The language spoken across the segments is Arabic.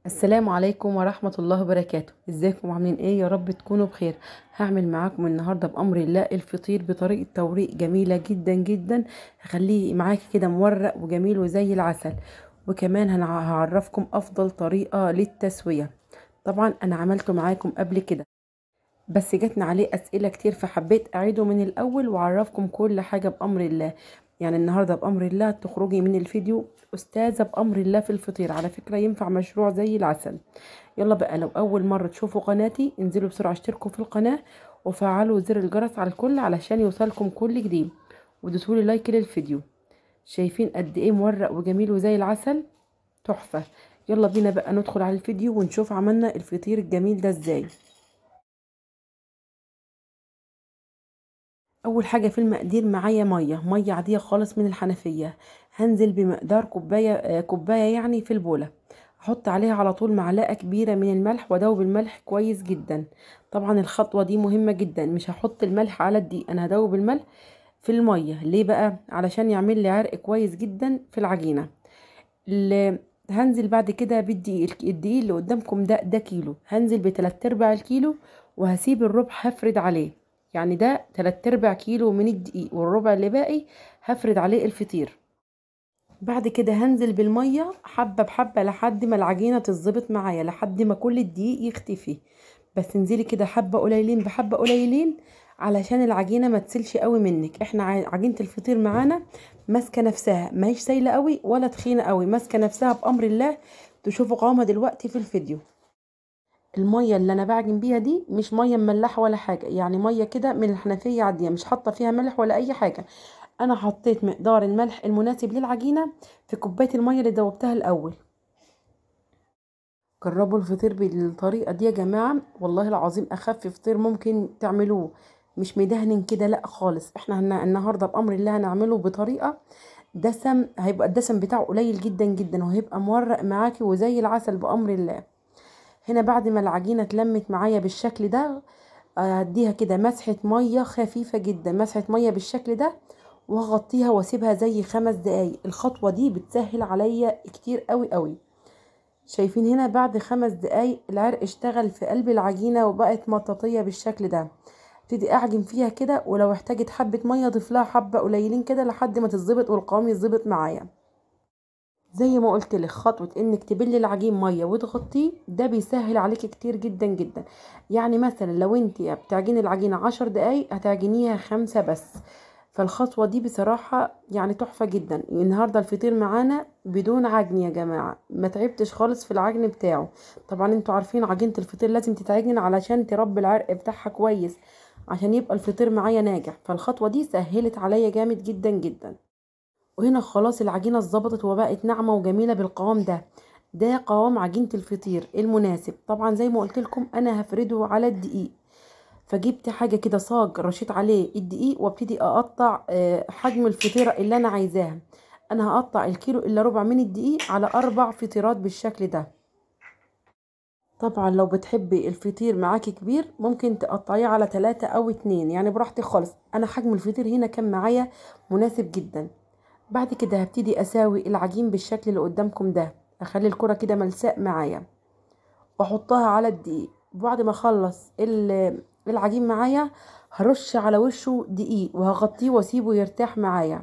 السلام عليكم ورحمة الله وبركاته. ازيكم عاملين ايه؟ يا رب تكونوا بخير. هعمل معاكم النهاردة بأمر الله الفطير بطريقة توريق جميلة جدا جدا. هخليه معاكي كده مورق وجميل وزي العسل. وكمان هعرفكم أفضل طريقة للتسوية. طبعا أنا عملته معاكم قبل كده، بس جاتنا عليه أسئلة كتير فحبيت أعيده من الأول وأعرفكم كل حاجة بأمر الله. يعني النهاردة بأمر الله تخرجي من الفيديو أستاذة بأمر الله في الفطير. على فكرة ينفع مشروع زي العسل. يلا بقى، لو أول مرة تشوفوا قناتي انزلوا بسرعة اشتركوا في القناة وفعلوا زر الجرس على الكل علشان يوصلكم كل جديد، ودوسولي لايك للفيديو. شايفين قد ايه مورق وجميل وزي العسل؟ تحفة. يلا بينا بقى ندخل على الفيديو ونشوف عملنا الفطير الجميل ده ازاي. اول حاجه في المقادير معايا ميه عاديه خالص من الحنفيه. هنزل بمقدار كوبايه كوبايه يعني في البوله. احط عليها على طول معلقه كبيره من الملح وادوب الملح كويس جدا. طبعا الخطوه دي مهمه جدا، مش هحط الملح على الدقيق، انا هدوب الملح في الميه. ليه بقى؟ علشان يعمل لي عرق كويس جدا في العجينه. هنزل بعد كده الدقيق اللي قدامكم ده كيلو، هنزل بتلات ارباع الكيلو وهسيب الربع هفرد عليه. يعني ده تلات ارباع كيلو من الدقيق، والربع اللي باقي هفرد عليه الفطير. بعد كده هنزل بالمية حبة بحبة لحد ما العجينة تتظبط معايا، لحد ما كل الدقيق يختفي. بس انزلي كده حبة قليلين بحبة قليلين علشان العجينة ما تسيلش قوي منك. احنا عجينة الفطير معانا ماسكة نفسها، ما هيش سايلة قوي ولا تخينة قوي، ماسكة نفسها بأمر الله. تشوفوا قوامها دلوقتي في الفيديو. المية اللي انا بعجن بيها دي مش مية مملحة ولا حاجة، يعني مية كده من الحنفية عادية، مش حاطة فيها ملح ولا اي حاجة. انا حطيت مقدار الملح المناسب للعجينة في كوباية المية اللي دوبتها الاول. جربوا الفطير بالطريقة دي يا جماعة، والله العظيم اخف فطير ممكن تعملوه. مش مدهن كده لا خالص. احنا النهاردة بأمر الله هنعمله بطريقة دسم، هيبقى الدسم بتاعه قليل جدا جدا وهيبقى مورق معاكي وزي العسل بأمر الله. هنا بعد ما العجينة اتلمت معايا بالشكل ده، هديها كده مسحة مية خفيفة جدا، مسحة مية بالشكل ده، وهغطيها واسيبها زي 5 دقايق. الخطوة دي بتسهل عليا كتير قوي قوي. شايفين هنا بعد 5 دقايق العرق اشتغل في قلب العجينة وبقت مطاطية بالشكل ده. ابتدي اعجن فيها كده، ولو احتاجت حبة مية اضيف لها حبة قليلين كده لحد ما تتظبط والقوام يتظبط معايا. زي ما قلت لك، خطوة انك تبلي العجين مية وتغطيه ده بيسهل عليك كتير جدا جدا. يعني مثلا لو انت بتعجني العجينة 10 دقايق هتعجنيها 5 بس. فالخطوة دي بصراحة يعني تحفة جدا. النهاردة الفطير معانا بدون عجن يا جماعة، ما تعبتش خالص في العجن بتاعه. طبعا انتوا عارفين عجينة الفطير لازم تتعجن علشان تربي العرق بتاعها كويس، عشان يبقى الفطير معايا ناجح. فالخطوة دي سهلت عليا جامد جدا جدا. وهنا خلاص العجينة اتظبطت وبقت ناعمة وجميلة بالقوام ده. ده قوام عجينة الفطير المناسب. طبعا زي ما قلت لكم انا هفرده على الدقيق، فجبت حاجة كده صاج رشيت عليه الدقيق وابتدي اقطع حجم الفطيرة اللي انا عايزاها. انا هقطع الكيلو الا ربع من الدقيق على 4 فطيرات بالشكل ده. طبعا لو بتحبي الفطير معاكي كبير ممكن تقطعيه على 3 أو 2، يعني براحتك خالص. انا حجم الفطير هنا كان معايا مناسب جدا. بعد كده هبتدي اساوي العجين بالشكل اللي قدامكم ده. اخلي الكرة كده ملساء معايا واحطها على الدقيق. بعد ما اخلص العجين معايا هرش على وشه دقيق وهغطيه واسيبه يرتاح معايا.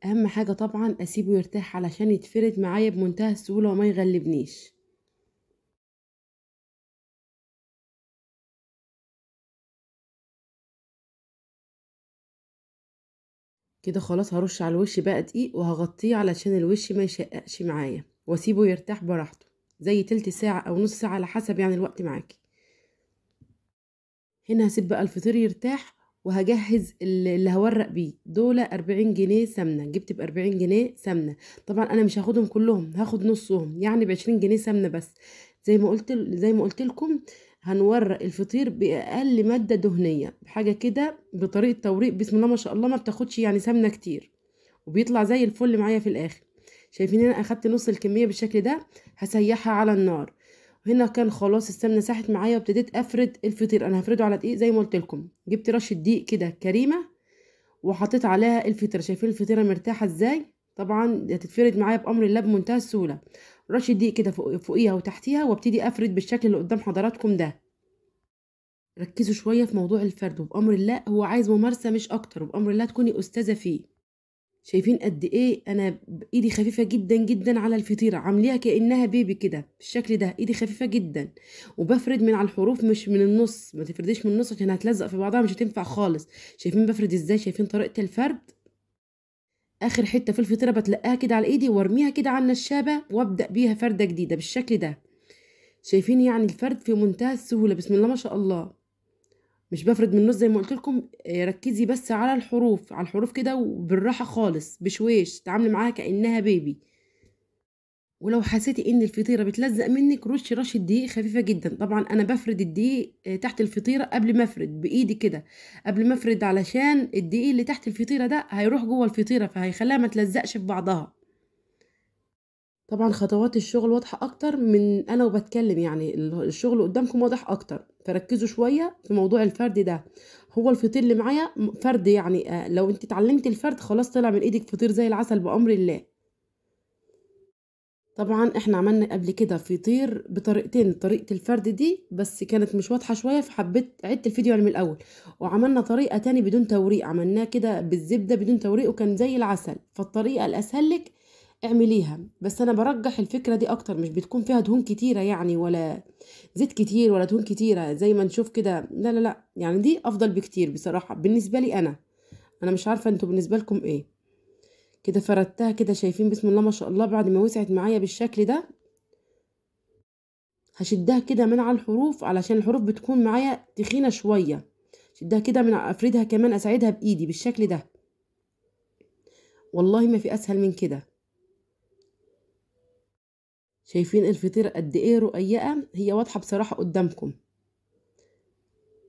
اهم حاجة طبعا اسيبه يرتاح علشان يتفرد معايا بمنتهى السهولة وما يغلبنيش. كده خلاص هرش على الوش بقى دقيق وهغطيه علشان الوش ما يشققش معايا، واسيبه يرتاح براحته زي تلت ساعة او نص ساعة على حسب يعني الوقت معاكي. هنا هسيب بقى الفطير يرتاح وهجهز اللي هورق بيه. دول 40 جنيه سمنة، جبت ب40 جنيه سمنة. طبعا انا مش هاخدهم كلهم، هاخد نصهم يعني ب20 جنيه سمنة بس. زي ما قلت لكم هنورق الفطير باقل مادة دهنية، بحاجة كده بطريقة توريق بسم الله ما شاء الله، ما بتاخدش يعني سمنة كتير، وبيطلع زي الفل معايا في الاخر. شايفين هنا اخدت نص الكمية بالشكل ده. هسيحها على النار. هنا كان خلاص السمنه ساحت معايا وابتديت افرد الفطير. انا هفرده على دقيق زي ما قلت لكم. جبت رشه دقيق كده كريمه وحطيت عليها الفطيره. شايفين الفطيره مرتاحه ازاي؟ طبعا هتتفرد معايا بامر الله بمنتهى السهوله. رشه دقيق كده فوقيها وتحتيها، وابتدي افرد بالشكل اللي قدام حضراتكم ده. ركزوا شويه في موضوع الفرد، وبامر الله هو عايز ممارسه مش اكتر، وبامر الله تكوني استاذه فيه. شايفين قد ايه انا ايدي خفيفه جدا جدا على الفطيره، عامليها كانها بيبي كده بالشكل ده، ايدي خفيفه جدا. وبفرد من على الحروف مش من النص، ما تفرديش من النص عشان هتلزق في بعضها مش هتنفع خالص. شايفين بفرد ازاي؟ شايفين طريقه الفرد؟ اخر حته في الفطيره بتلقاها كده على ايدي وارميها كده على النشابه، وابدا بيها فرده جديده بالشكل ده. شايفين يعني الفرد في منتهى السهوله، بسم الله ما شاء الله. مش بفرد من النص زي ما قلت لكم. ركزي بس على الحروف، على الحروف كده، وبالراحه خالص بشويش، تعاملي معاها كانها بيبي. ولو حسيتي ان الفطيره بتلزق منك، رشي رشه دقيق خفيفه جدا. طبعا انا بفرد الدقيق تحت الفطيره قبل ما افرد بايدي كده، قبل ما افرد، علشان الدقيق اللي تحت الفطيره ده هيروح جوه الفطيره فهيخليها ما تلزقش في بعضها. طبعا خطوات الشغل واضحه اكتر من انا وبتكلم، يعني الشغل قدامكم واضح اكتر، فركزوا شويه في موضوع الفرد ده. هو الفطير اللي معايا فرد، يعني لو انت اتعلمت الفرد خلاص طلع من ايدك فطير زي العسل بامر الله. طبعا احنا عملنا قبل كده فطير بطريقتين، طريقة الفرد دي بس كانت مش واضحة شوية، فحبيت عدت الفيديو يعني من الاول. وعملنا طريقة تاني بدون توريق، عملناه كده بالزبدة بدون توريق وكان زي العسل، فالطريقة الاسهل لك اعمليها. بس انا برجح الفكرة دي اكتر، مش بتكون فيها دهون كتيرة يعني، ولا زيت كتير ولا دهون كتيرة زي ما نشوف كده، لا لا لا، يعني دي افضل بكتير بصراحة بالنسبة لي انا مش عارفة انتوا بالنسبة لكم ايه. كده فردتها كده، شايفين بسم الله ما شاء الله، بعد ما وسعت معايا بالشكل ده هشدها كده من على الحروف، علشان الحروف بتكون معايا تخينة شوية. شدها كده من افردها كمان، اساعدها بايدي بالشكل ده. والله ما في اسهل من كده. شايفين الفطيرة قد ايه رقيقة؟ هي واضحة بصراحة قدامكم،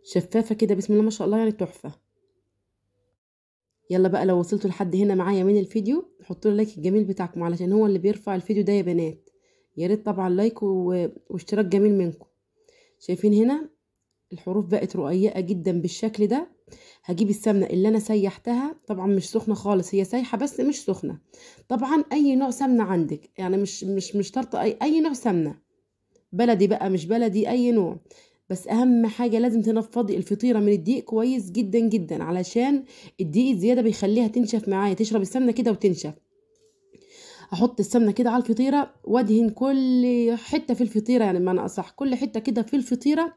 شفافة كده بسم الله ما شاء الله، يعني تحفة. يلا بقى، لو وصلتوا لحد هنا معايا من الفيديو حطوا لي لايك الجميل بتاعكم، علشان هو اللي بيرفع الفيديو ده يا بنات. يا ريت طبعا لايك واشتراك جميل منكم. شايفين هنا الحروف بقت رقيقة جدا بالشكل ده. هجيب السمنة اللي انا سيحتها، طبعا مش سخنة خالص، هي سايحة بس مش سخنة. طبعا اي نوع سمنة عندك، يعني مش شرط اي نوع سمنة، بلدي بقى مش بلدي اي نوع. بس اهم حاجة لازم تنفضي الفطيرة من الدقيق كويس جدا جدا، علشان الدقيق الزيادة بيخليها تنشف معايا، تشرب السمنة كده وتنشف. احط السمنة كده على الفطيرة وادهن كل حتة في الفطيرة، يعني بمعنى اصح كل حتة كده في الفطيرة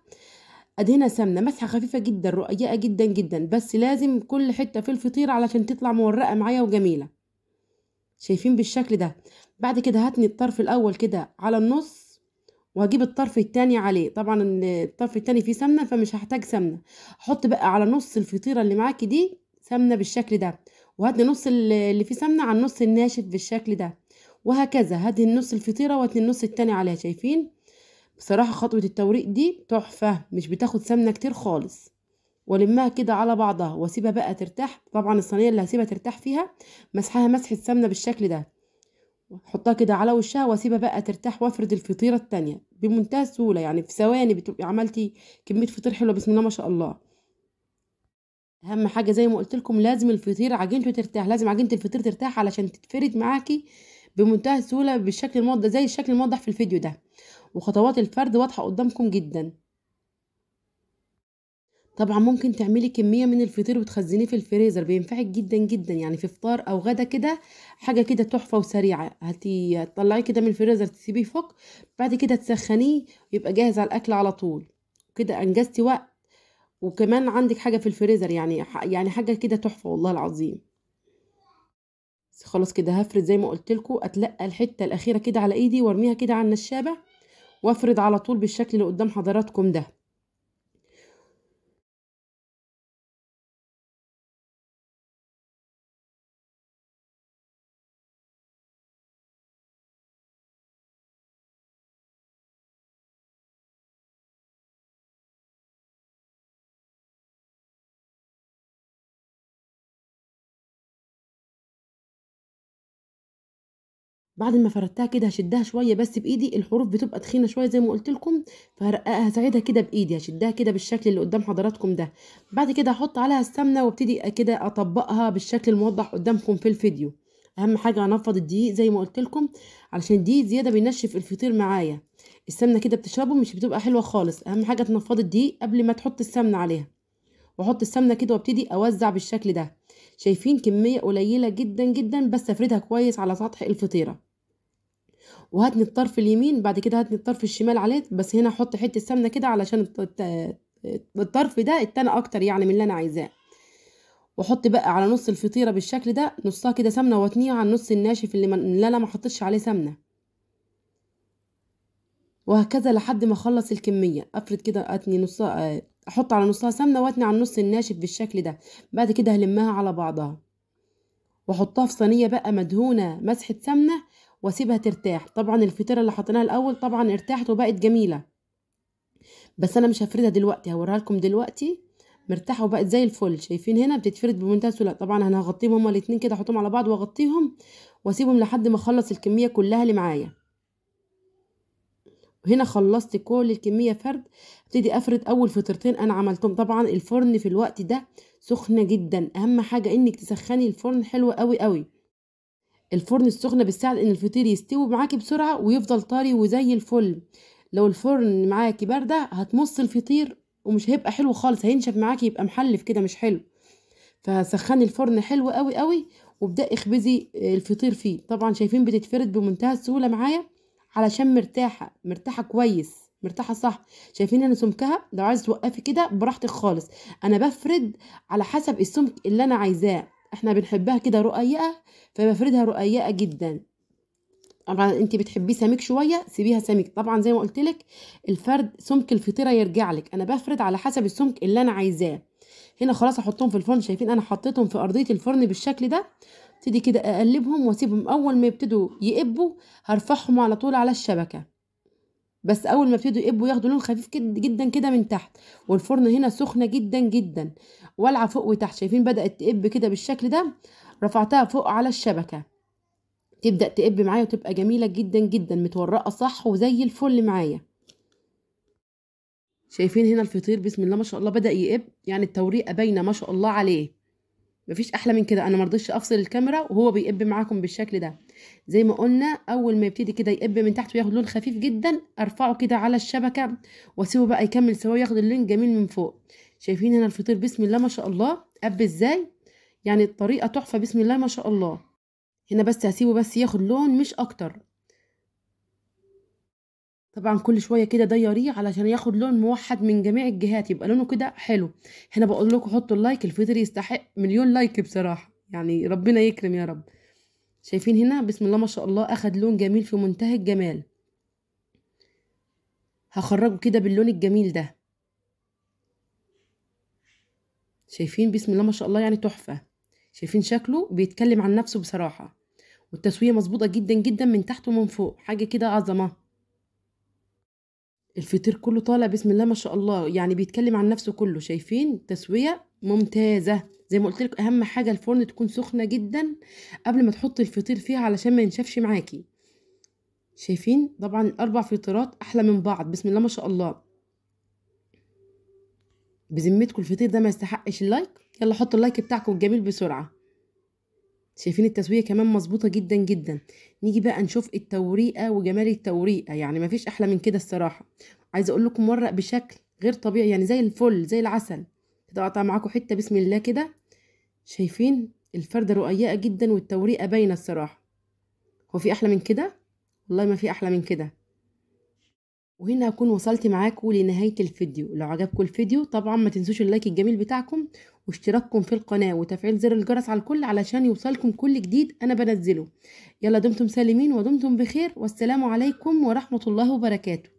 ادهنها سمنه، مسحه خفيفه جدا رقيقه جدا جدا، بس لازم كل حته في الفطيره علشان تطلع مورقه معايا وجميله. شايفين بالشكل ده؟ بعد كده هتني الطرف الاول كده على النص، وهجيب الطرف التاني عليه. طبعا الطرف التاني فيه سمنه فمش هحتاج سمنه. احط بقى على نص الفطيره اللي معاكي دي سمنه بالشكل ده، وهدي نص اللي فيه سمنه على النص الناشف بالشكل ده، وهكذا هدي نص الفطيره واتني النص التاني عليها. شايفين؟ بصراحة خطوة التوريق دي تحفة، مش بتاخد سمنة كتير خالص. والمها كده على بعضها واسيبها بقى ترتاح. طبعا الصينية اللي هسيبها ترتاح فيها مسحها مسحة سمنة بالشكل ده، احطها كده على وشها واسيبها بقى ترتاح، وافرد الفطيرة التانية بمنتهى السهولة، يعني في ثواني بتبقي عملتي كمية فطير حلوة بسم الله ما شاء الله. اهم حاجة زي ما قلت لكم لازم الفطير عجينته ترتاح، لازم عجينة الفطير ترتاح علشان تتفرد معاكي بمنتهى السهولة بالشكل الموضح، زي الشكل الموضح في الفيديو ده. وخطوات الفرد واضحة قدامكم جدا. طبعا ممكن تعملي كمية من الفطير وتخزنيه في الفريزر، بينفعك جدا جدا، يعني في فطار او غدا كده، حاجة كده تحفة وسريعة. هتطلعيه كده من الفريزر تسيبيه يفك، بعد كده تسخنيه يبقى جاهز على الاكل على طول. كده انجزتي وقت، وكمان عندك حاجة في الفريزر، يعني حاجة كده تحفة والله العظيم. بس خلاص كده هفرد زي ما قلت لكم، اتلقى الحتة الاخيرة كده على ايدي وارميها كده على النشابة، وافرد على طول بالشكل اللي قدام حضراتكم ده. بعد ما فردتها كده هشدها شويه بس بايدي، الحروف بتبقى تخينه شويه زي ما قلت لكم، فهرققها هساعدها كده بايدي، هشدها كده بالشكل اللي قدام حضراتكم ده. بعد كده احط عليها السمنه وابتدي كده اطبقها بالشكل الموضح قدامكم في الفيديو، اهم حاجه هنفض الدقيق زي ما قلت لكم، علشان الدقيق زياده بينشف الفطير معايا. السمنه كده بتشربه مش بتبقى حلوه خالص. اهم حاجه تنفضي الدقيق قبل ما تحط السمنه عليها. واحط السمنه كده وابتدي اوزع بالشكل ده. شايفين كميه قليله جدا جدا، بس افردها كويس على سطح الفطيره. وهاتني الطرف اليمين، بعد كده هاتني الطرف الشمال عليه، بس هنا احط حته سمنه كده علشان الطرف ده اتنى اكتر يعني من اللي انا عايزاه. واحط بقى على نص الفطيره بالشكل ده نصها كده سمنه، واتنيها على النص الناشف اللي انا ما حطيتش عليه سمنه. وهكذا لحد ما اخلص الكميه. افرد كده اتني نصها، احط على نصها سمنه واتني على النص الناشف بالشكل ده. بعد كده هلمها على بعضها واحطها في صينيه بقى مدهونه مسحه سمنه، واسيبها ترتاح. طبعا الفطيره اللي حطيناها الاول طبعا ارتاحت وبقت جميله، بس انا مش هفردها دلوقتي، هوريها لكم دلوقتي مرتاحه وبقت زي الفل. شايفين هنا بتتفرد بمنتهى السهوله. طبعا انا هغطيهم هما الاتنين كده، احطهم على بعض واغطيهم واسيبهم لحد ما اخلص الكميه كلها اللي معايا. وهنا خلصت كل الكميه فرد. ابتدي افرد اول فطيرتين انا عملتهم. طبعا الفرن في الوقت ده سخنه جدا، اهم حاجه انك تسخني الفرن حلو قوي قوي. الفرن السخنه بتساعد ان الفطير يستوي معاكي بسرعه ويفضل طري وزي الفل. لو الفرن معاكي بارده هتمص الفطير ومش هيبقى حلو خالص، هينشف معاكي يبقى محلف كده مش حلو. فسخني الفرن حلو قوي قوي، وابدأي اخبزي الفطير فيه. طبعا شايفين بتتفرد بمنتهى السهوله معايا علشان مرتاحه مرتاحه كويس، مرتاحه صح. شايفين انا سمكها، لو عايز توقفي كده براحتك خالص. انا بفرد على حسب السمك اللي انا عايزاه، احنا بنحبها كده رقيقه، فبفردها رقيقه جدا. طبعا انت بتحبيه سميك شويه سيبيها سميك. طبعا زي ما قلت لك الفرد سمك الفطيره يرجع لك، انا بفرد على حسب السمك اللي انا عايزاه. هنا خلاص احطهم في الفرن. شايفين انا حطيتهم في ارضيه الفرن بالشكل ده. ابتدي كده اقلبهم واسيبهم. اول ما يبتدوا يقبوا هرفعهم على طول على الشبكه، بس اول ما يبتدوا يقبوا ياخدوا لون خفيف كده جدا كده من تحت. والفرن هنا سخنه جدا جدا، والعه فوق وتحت. شايفين بدات تقب كده بالشكل ده، رفعتها فوق على الشبكه. تبدأ تقب معايا وتبقى جميلة جدا جدا متورقة صح وزي الفل معايا. شايفين هنا الفطير بسم الله ما شاء الله بدأ يقب، يعني التوريقة باينة ما شاء الله عليه. مفيش احلى من كده. انا مرضيش افصل الكاميرا وهو بيقب معاكم بالشكل ده. زي ما قلنا اول ما يبتدي كده يقب من تحت وياخد لون خفيف جدا ارفعه كده على الشبكة واسيبه بقى يكمل سوا ياخد اللون جميل من فوق. شايفين هنا الفطير بسم الله ما شاء الله قب ازاي، يعني الطريقة تحفة بسم الله ما شاء الله. هنا بس هسيبه بس ياخد لون مش اكتر. طبعا كل شويه كده ضيريه علشان ياخد لون موحد من جميع الجهات يبقى لونه كده حلو. هنا بقول لكم حطوا اللايك، الفطير يستحق مليون لايك بصراحه، يعني ربنا يكرم يا رب. شايفين هنا بسم الله ما شاء الله اخد لون جميل في منتهى الجمال. هخرجه كده باللون الجميل ده. شايفين بسم الله ما شاء الله يعني تحفه. شايفين شكله بيتكلم عن نفسه بصراحه، والتسويه مظبوطه جدا جدا من تحت ومن فوق، حاجه كده عظمه. الفطير كله طالع بسم الله ما شاء الله، يعني بيتكلم عن نفسه كله. شايفين تسوية ممتازة. زي ما قلت لك اهم حاجة الفرن تكون سخنة جدا قبل ما تحطي الفطير فيها علشان ما ينشفش معاكي. شايفين طبعا الاربع فطيرات احلى من بعض بسم الله ما شاء الله. بذمتكم الفطير ده ما يستحقش اللايك؟ يلا حطوا اللايك بتاعكم الجميل بسرعة. شايفين التسوية كمان مظبوطة جدا جدا. نيجي بقى نشوف التوريقة وجمال التوريقة، يعني مفيش احلى من كده الصراحة. عايزة اقول لكم مورق بشكل غير طبيعي، يعني زي الفل زي العسل كده. اقطع معاكم حتة بسم الله كده. شايفين الفردة رقيقة جدا والتوريقة باينة الصراحة. هو في احلى من كده؟ والله ما في احلى من كده. وهنا هكون وصلت معاكم لنهاية الفيديو. لو عجبكم الفيديو طبعا ما تنسوش اللايك الجميل بتاعكم واشتراككم في القناة وتفعيل زر الجرس على الكل علشان يوصلكم كل جديد انا بنزله. يلا دمتم سالمين ودمتم بخير، والسلام عليكم ورحمة الله وبركاته.